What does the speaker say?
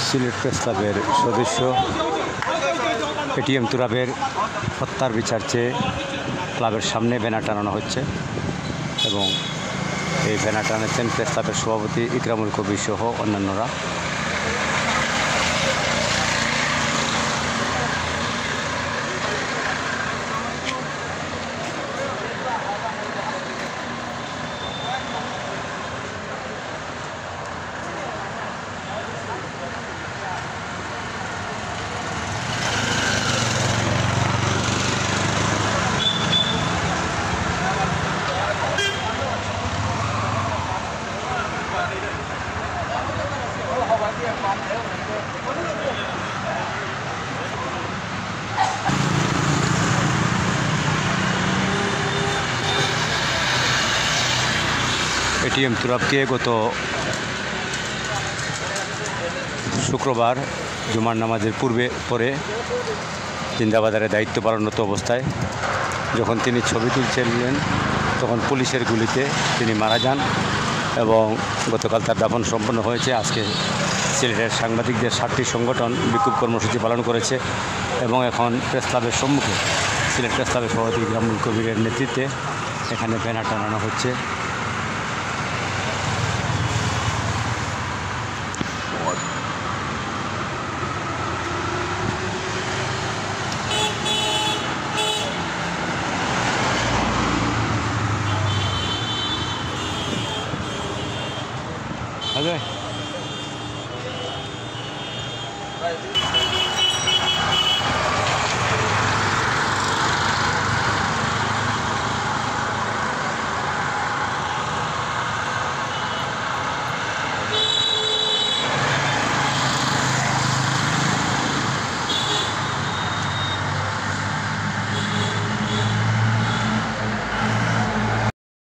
Sylhet press ক্লাবের সদস্য ATM তুরাবের হত্যার বিচার চেয়ে ক্লাবের সামনে ব্যানার টানানো হচ্ছে এবং এই ব্যানার টানাচ্ছেন প্রেস ক্লাবের সভাপতি ইকরামুল কবির সহ অন্যান্যরা। এটিএম তুরাবকে গত শুক্রবার জুমার নামাজের পরে জিন্দাবাজারে দায়িত্ব পালনরত অবস্থায় যখন তিনি ছবি তুলছিলেন তখন পুলিশের গুলিতে তিনি মারা যান এবং গতকাল তার দাফন সম্পন্ন হয়েছে। আজকে সিলেটের সাংবাদিকদের 7টি সংগঠন বিক্ষোভ কর্মসূচি পালন করেছে এবং এখন প্রেস ক্লাবের সম্মুখে সিলেট প্রেস ক্লাবের সভাপতি ইকরামুল কবিরের নেতৃত্বে এখানে ব্যানার টানানো হচ্ছে। আচ্ছা